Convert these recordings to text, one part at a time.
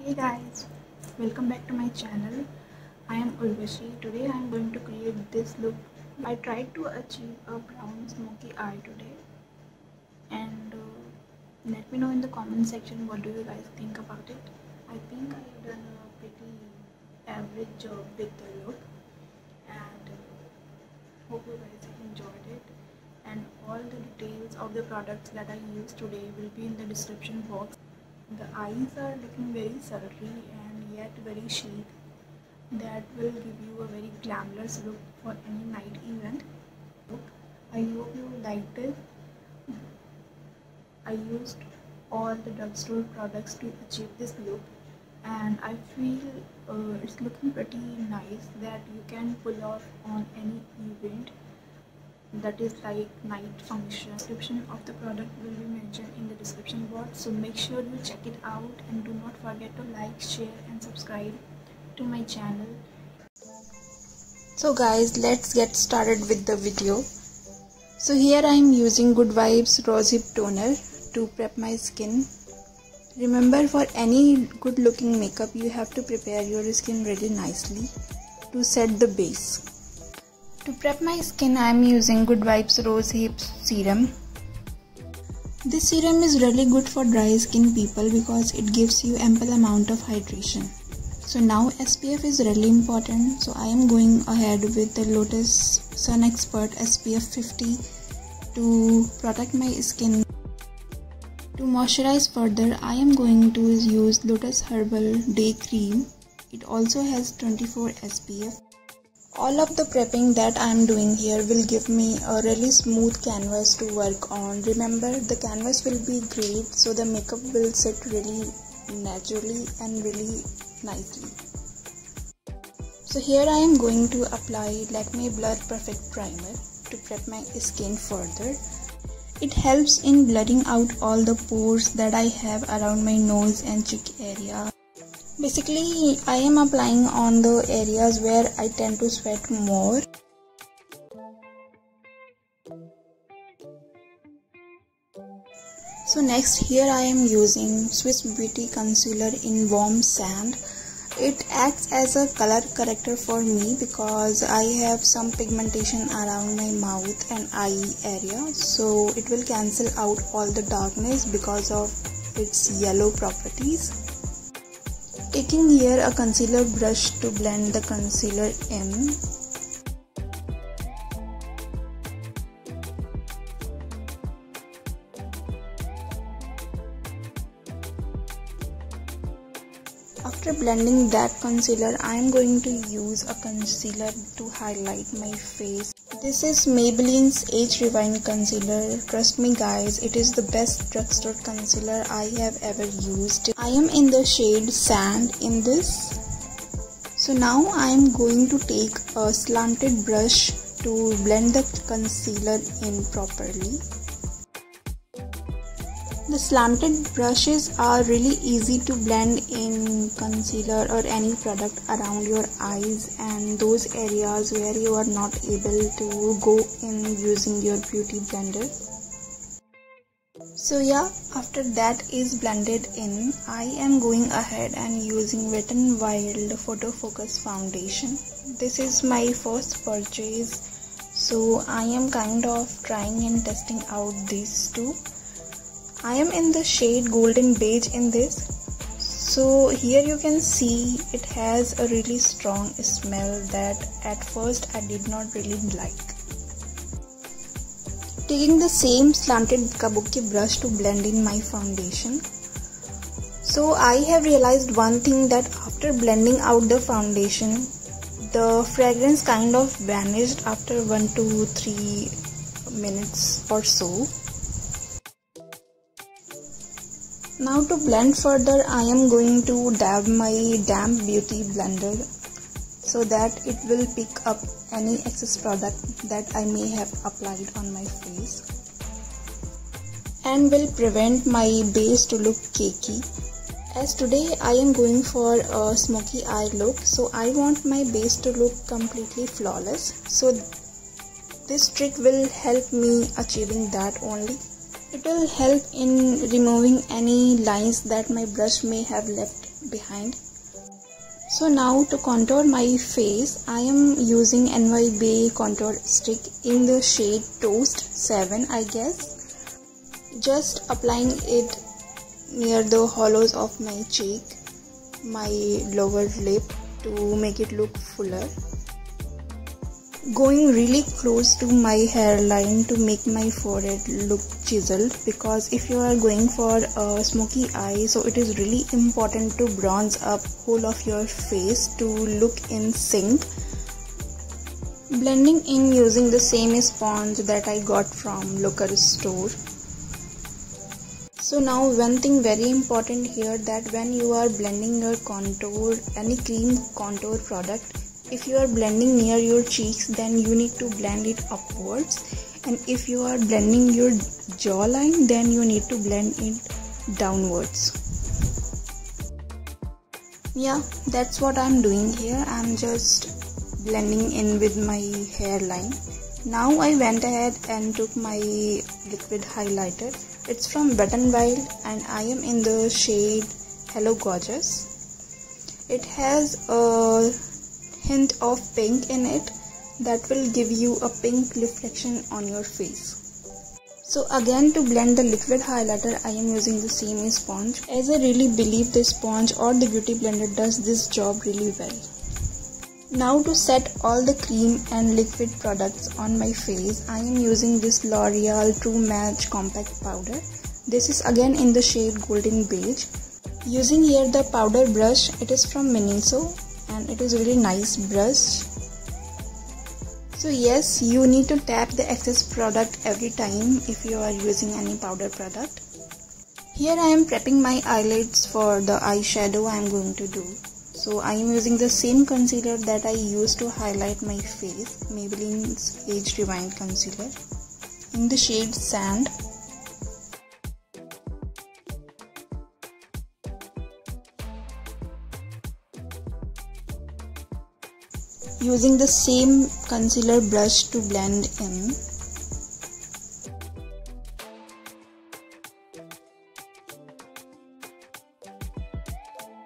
Hey guys, welcome back to my channel. I am Urvashi. Today I am going to create this look. I tried to achieve a brown smoky eye today, and let me know in the comment section what do you guys think about it. I think I have done a pretty average job with the look, and hope you guys have enjoyed it. And all the details of the products that I used today will be in the description box. The eyes are looking very sultry and yet very chic. That will give you a very glamorous look for any night event. I hope you liked it. I used all the drugstore products to achieve this look, and I feel it's looking pretty nice that you can pull off on any event that is like night function. Description of the product will be mentioned in the description box, so make sure you check it out and do not forget to like, share and subscribe to my channel. So guys, let's get started with the video. So here I am using Good Vibes Rose Hip Toner to prep my skin. Remember, for any good looking makeup you have to prepare your skin really nicely to set the base. To prep my skin, I am using Good Vibes Rose Hip Serum. This serum is really good for dry skin people because it gives you ample amount of hydration. So now SPF is really important, so I am going ahead with the Lotus Sun Expert SPF 50 to protect my skin. To moisturize further, I am going to use Lotus Herbal Day Cream. It also has 24 SPF. All of the prepping that I am doing here will give me a really smooth canvas to work on. Remember, the canvas will be great, so the makeup will sit really naturally and really nicely. So here I am going to apply Lakme Blur Perfect Primer to prep my skin further. It helps in blurring out all the pores that I have around my nose and cheek area. Basically, I am applying on the areas where I tend to sweat more. So next, here I am using Swiss Beauty Concealer in Warm Sand. It acts as a color corrector for me because I have some pigmentation around my mouth and eye area. So it will cancel out all the darkness because of its yellow properties. Taking here a concealer brush to blend the concealer in. After blending that concealer, I am going to use a concealer to highlight my face. This is Maybelline's Age Rewind Concealer. Trust me guys, it is the best drugstore concealer I have ever used. I am in the shade Sand in this. So now I am going to take a slanted brush to blend the concealer in properly. The slanted brushes are really easy to blend in concealer or any product around your eyes and those areas where you are not able to go in using your beauty blender. So yeah, after that is blended in, I am going ahead and using Wet n Wild Photo Focus Foundation. This is my first purchase, so I am kind of trying and testing out these two. I am in the shade Golden Beige in this. So here you can see it has a really strong smell that at first I did not really like. Taking the same slanted kabuki brush to blend in my foundation. So I have realized one thing, that after blending out the foundation, the fragrance kind of vanished after 1 to 3 minutes or so. Now to blend further, I am going to dab my damp beauty blender so that it will pick up any excess product that I may have applied on my face and will prevent my base to look cakey. As today I am going for a smoky eye look, so I want my base to look completely flawless. So this trick will help me achieving that only. It will help in removing any lines that my brush may have left behind. So now to contour my face, I am using NYBay contour stick in the shade Toast 7, I guess. Just applying it near the hollows of my cheek, my lower lip, to make it look fuller. Going really close to my hairline to make my forehead look chiseled, because if you are going for a smoky eye, so it is really important to bronze up whole of your face to look in sync. Blending in using the same sponge that I got from local store. So now one thing very important here, that when you are blending your contour, any cream contour product, if you are blending near your cheeks, then you need to blend it upwards, and if you are blending your jawline, then you need to blend it downwards. Yeah, that's what I'm doing here. I'm just blending in with my hairline. Now I went ahead and took my liquid highlighter. It's from Wet n Wild and I am in the shade Hello Gorgeous. It has a hint of pink in it that will give you a pink reflection on your face. So again, to blend the liquid highlighter, I am using the same sponge, as I really believe the sponge or the beauty blender does this job really well. Now to set all the cream and liquid products on my face, I am using this L'Oreal True Match Compact Powder. This is again in the shade Golden Beige. Using here the powder brush, it is from Miniso and it is really nice brush. So yes, you need to tap the excess product every time if you are using any powder product. Here I am prepping my eyelids for the eyeshadow I am going to do. So I am using the same concealer that I used to highlight my face, Maybelline's Age Rewind Concealer, in the shade Sand. Using the same concealer brush to blend in.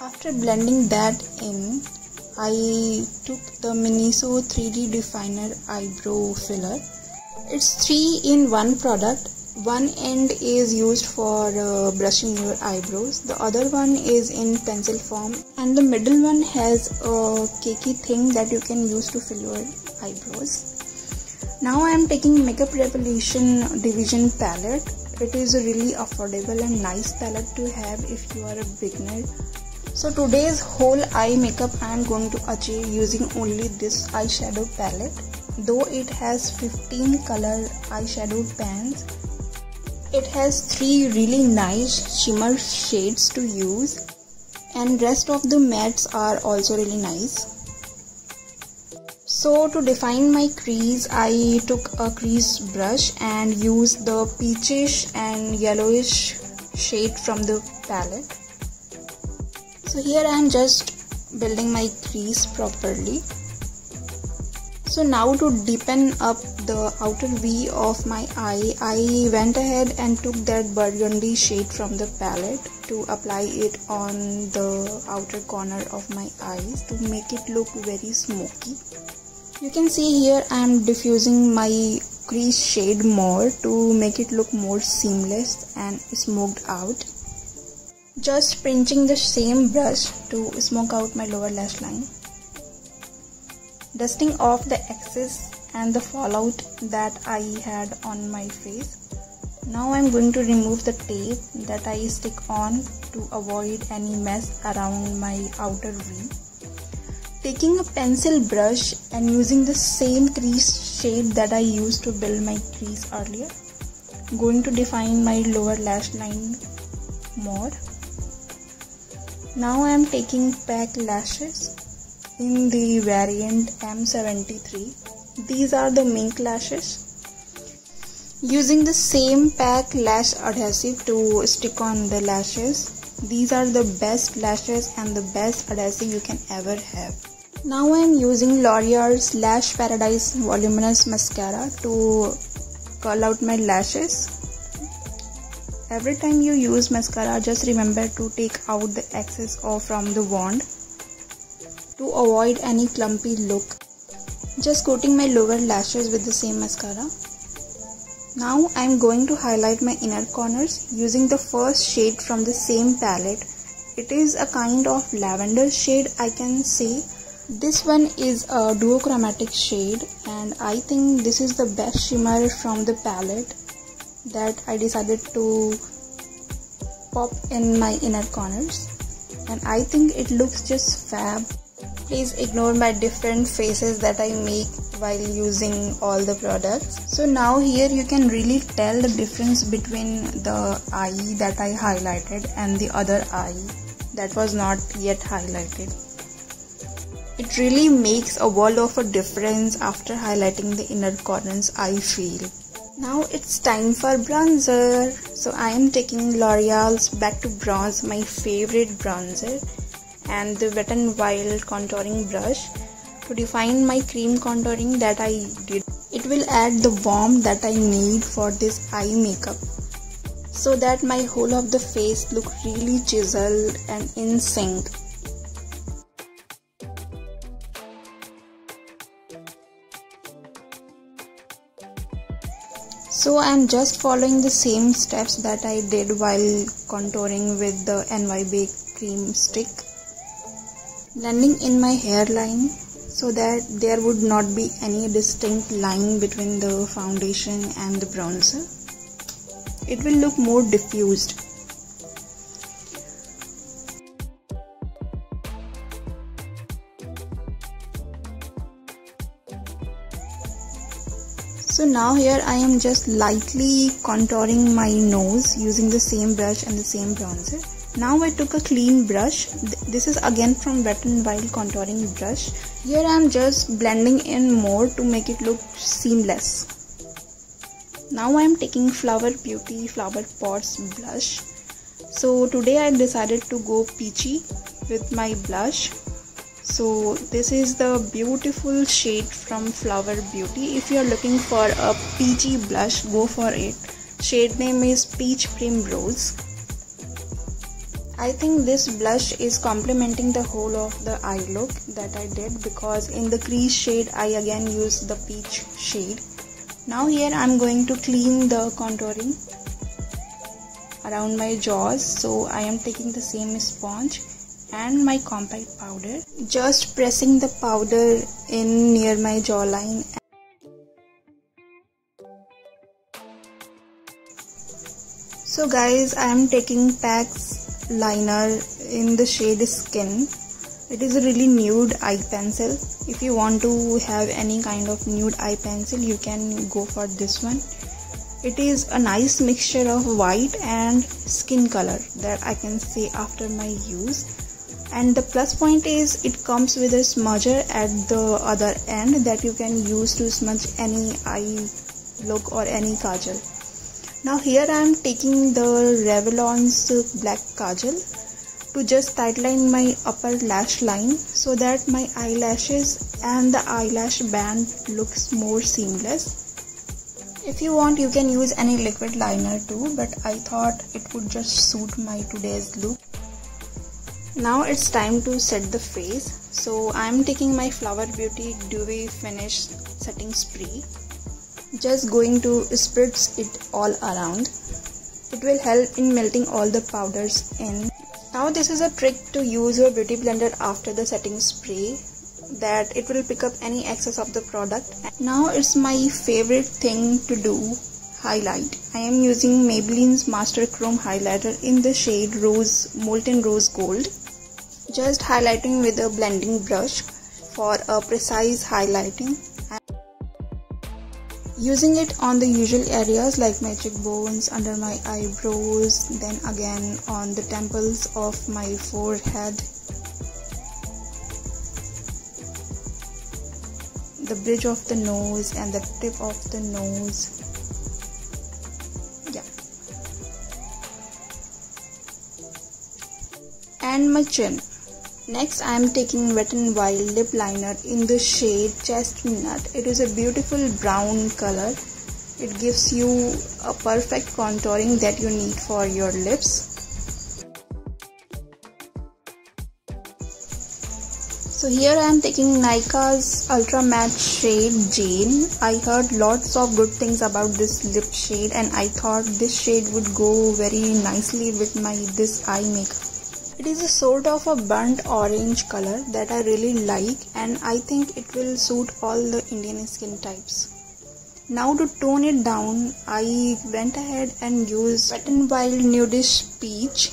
After blending that in, I took the Miniso 3D Definer Eyebrow Filler. It's 3-in-1 product. One end is used for brushing your eyebrows, the other one is in pencil form, and the middle one has a cakey thing that you can use to fill your eyebrows. Now I am taking Makeup Revolution Division palette. It is a really affordable and nice palette to have if you are a beginner. So today's whole eye makeup I am going to achieve using only this eyeshadow palette. Though it has 15 color eyeshadow pans, it has 3 really nice shimmer shades to use, and rest of the mattes are also really nice. So to define my crease, I took a crease brush and used the peachish and yellowish shade from the palette. So here I am just building my crease properly. So now to deepen up the outer V of my eye, I went ahead and took that burgundy shade from the palette to apply it on the outer corner of my eyes to make it look very smoky. You can see here I am diffusing my crease shade more to make it look more seamless and smoked out. Just pinching the same brush to smoke out my lower lash line. Dusting off the excess and the fallout that I had on my face. Now I am going to remove the tape that I stick on to avoid any mess around my outer V. Taking a pencil brush and using the same crease shade that I used to build my crease earlier, going to define my lower lash line more. Now I am taking PAC lashes in the variant M73. These are the mink lashes. Using the same PAC lash adhesive to stick on the lashes. These are the best lashes and the best adhesive you can ever have. Now I am using L'Oreal's Lash Paradise Voluminous Mascara to curl out my lashes. Every time you use mascara, just remember to take out the excess off from the wand to avoid any clumpy look. Just coating my lower lashes with the same mascara. Now I am going to highlight my inner corners using the first shade from the same palette. It is a kind of lavender shade, I can say. This one is a duochromatic shade and I think this is the best shimmer from the palette that I decided to pop in my inner corners, and I think it looks just fab. Please ignore my different faces that I make while using all the products. So now here you can really tell the difference between the eye that I highlighted and the other eye that was not yet highlighted. It really makes a world of a difference after highlighting the inner corners, I feel. Now it's time for bronzer. So I am taking L'Oreal's Back to Bronze, my favorite bronzer, and the Wet n Wild contouring brush to define my cream contouring that I did. It will add the warmth that I need for this eye makeup so that my whole of the face look really chiseled and in sync. So I am just following the same steps that I did while contouring with the NYBake cream stick. Blending in my hairline so that there would not be any distinct line between the foundation and the bronzer. It will look more diffused. So now here I am just lightly contouring my nose using the same brush and the same bronzer. Now I took a clean brush. This is again from Wet n Wild contouring brush. Here I am just blending in more to make it look seamless. Now I am taking Flower Beauty Flower Pots blush. So today I decided to go peachy with my blush. So this is the beautiful shade from Flower Beauty. If you are looking for a peachy blush, go for it. Shade name is Peach Primrose. I think this blush is complementing the whole of the eye look that I did, because in the crease shade I again used the peach shade. Now here I am going to clean the contouring around my jaws. So I am taking the same sponge and my compact powder, just pressing the powder in near my jawline. So guys, I am taking PAC's liner in the shade Skin. It is a really nude eye pencil. If you want to have any kind of nude eye pencil, you can go for this one. It is a nice mixture of white and skin color that I can say after my use. And the plus point is it comes with a smudger at the other end that you can use to smudge any eye look or any kajal. Now here I am taking the Revlon's black kajal to just tightline my upper lash line so that my eyelashes and the eyelash band looks more seamless. If you want, you can use any liquid liner too, but I thought it would just suit my today's look. Now it's time to set the face. So I am taking my Flower Beauty Dewy Finish Setting Spray. Just going to spritz it all around. It will help in melting all the powders in. Now this is a trick to use your beauty blender after the setting spray, that it will pick up any excess of the product. Now it's my favorite thing to do, highlight. I am using Maybelline's Master Chrome highlighter in the shade Molten Rose Gold. Just highlighting with a blending brush for a precise highlighting. Using it on the usual areas like my cheekbones, under my eyebrows, then again on the temples of my forehead, the bridge of the nose and the tip of the nose. Yeah. And my chin. Next I am taking Wet n Wild lip liner in the shade Chestnut. It is a beautiful brown color It gives you a perfect contouring that you need for your lips. So here I am taking Nykaa's Ultra Matte shade Jane. I heard lots of good things about this lip shade and I thought this shade would go very nicely with this eye makeup. It is a sort of a burnt orange color that I really like, and I think it will suit all the Indian skin types. Now to tone it down, I went ahead and used Wet n Wild Nudish Peach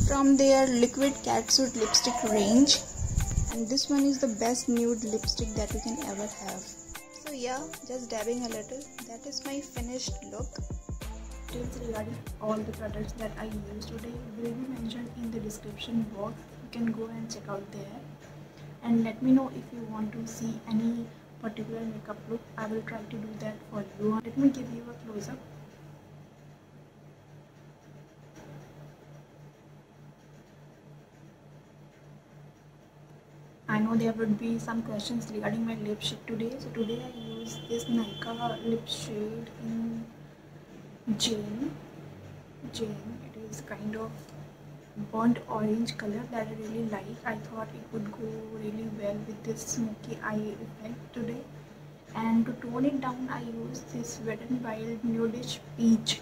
from their Liquid Catsuit lipstick range. And this one is the best nude lipstick that you can ever have. So yeah, just dabbing a little. That is my finished look. Details regarding all the products that I used today will be mentioned in the description box. You can go and check out there. And let me know if you want to see any particular makeup look. I will try to do that for you. Let me give you a close-up. I know there would be some questions regarding my lip shade today. So today I used this Nykaa lip shade in Jane. It is kind of burnt orange color that I really like. I thought it would go really well with this smoky eye effect today. And to tone it down, I used this Wet n Wild Nudish Peach.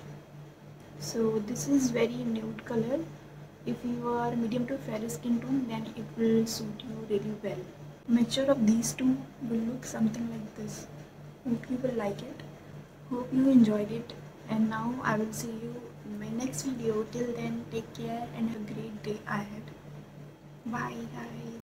So this is very nude color. If you are medium to fair skin tone, then it will suit you really well. Mixture of these two will look something like this. Hope you will like it. Hope you enjoyed it. And now I will see you in my next video. Till then, take care and have a great day ahead. Bye guys.